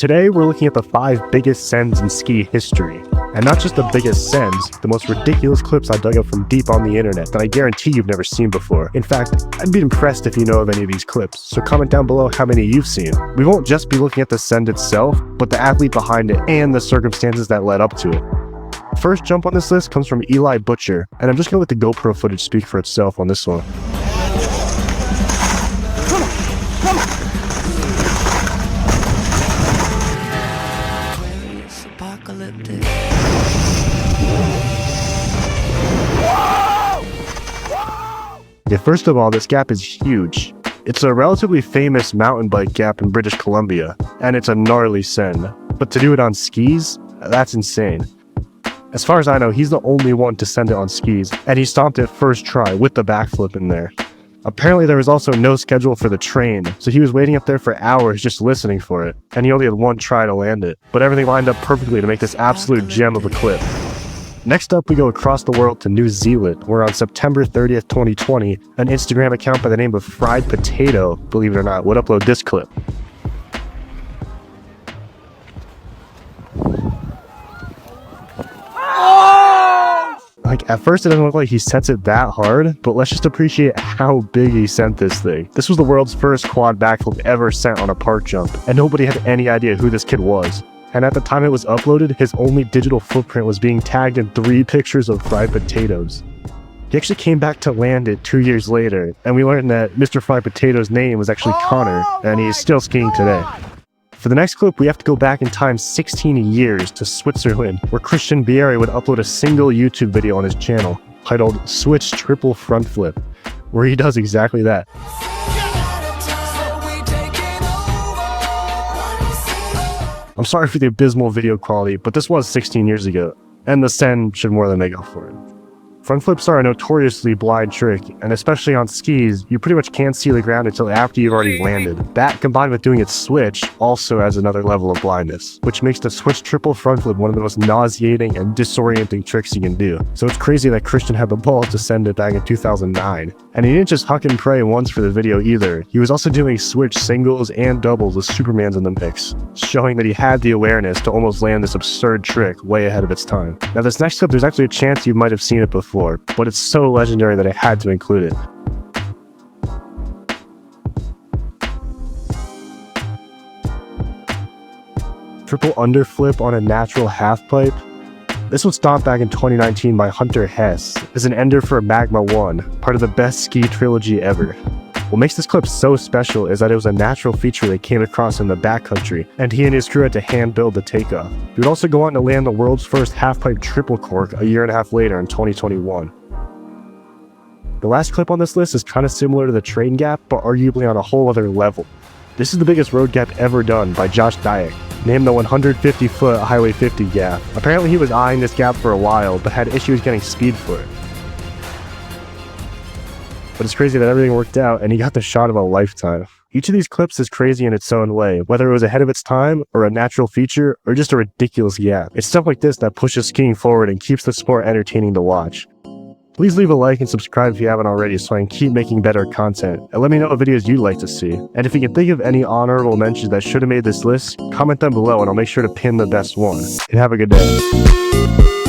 Today, we're looking at the 5 biggest sends in ski history. And not just the biggest sends, the most ridiculous clips I dug up from deep on the internet that I guarantee you've never seen before. In fact, I'd be impressed if you know of any of these clips, so comment down below how many you've seen. We won't just be looking at the send itself, but the athlete behind it and the circumstances that led up to it. First jump on this list comes from Eli Butcher, and I'm just gonna let the GoPro footage speak for itself on this one. Yeah, first of all, this gap is huge. It's a relatively famous mountain bike gap in British Columbia, and it's a gnarly send. But to do it on skis, that's insane. As far as I know, he's the only one to send it on skis, and he stomped it first try with the backflip in there. Apparently there was also no schedule for the train, so he was waiting up there for hours just listening for it, and he only had one try to land it. But everything lined up perfectly to make this absolute gem of a clip. Next up, we go across the world to New Zealand, where on September 30th, 2020, an Instagram account by the name of Fried Potato, believe it or not, would upload this clip. Like, at first it doesn't look like he sets it that hard, but let's just appreciate how big he sent this thing. This was the world's first quad backflip ever sent on a park jump, and nobody had any idea who this kid was. And at the time it was uploaded, his only digital footprint was being tagged in 3 pictures of fried potatoes. He actually came back to land it 2 years later, and we learned that Mr. Fried Potato's name was actually Connor, and he's still skiing today. For the next clip, we have to go back in time 16 years to Switzerland, where Christian Bieri would upload a single YouTube video on his channel, titled Switch Triple Front Flip, where he does exactly that. I'm sorry for the abysmal video quality, but this was 16 years ago, and the send should more than make up for it. Front flips are a notoriously blind trick, and especially on skis, you pretty much can't see the ground until after you've already landed. That, combined with doing it switch, also adds another level of blindness, which makes the switch triple front flip one of the most nauseating and disorienting tricks you can do. So it's crazy that Christian had the balls to send it back in 2009. And he didn't just huck and pray once for the video either, he was also doing switch singles and doubles with Supermans in the mix, showing that he had the awareness to almost land this absurd trick way ahead of its time. Now this next clip, there's actually a chance you might have seen it before, but it's so legendary that I had to include it. Triple underflip on a natural half pipe. This was stomped back in 2019 by Hunter Hess as an ender for Magma 1, part of the best ski trilogy ever. What makes this clip so special is that it was a natural feature they came across in the backcountry, and he and his crew had to hand build the takeoff. He would also go on to land the world's first half-pipe triple cork a year and a half later in 2021. The last clip on this list is kind of similar to the train gap, but arguably on a whole other level. This is the biggest road gap ever done by Josh Dyack, named the 150-foot Highway 50 gap. Apparently he was eyeing this gap for a while, but had issues getting speed for it. But it's crazy that everything worked out and he got the shot of a lifetime. Each of these clips is crazy in its own way, whether it was ahead of its time, or a natural feature, or just a ridiculous gap. It's stuff like this that pushes skiing forward and keeps the sport entertaining to watch. Please leave a like and subscribe if you haven't already so I can keep making better content, and let me know what videos you'd like to see. And if you can think of any honorable mentions that should have made this list, comment them below and I'll make sure to pin the best one. And have a good day.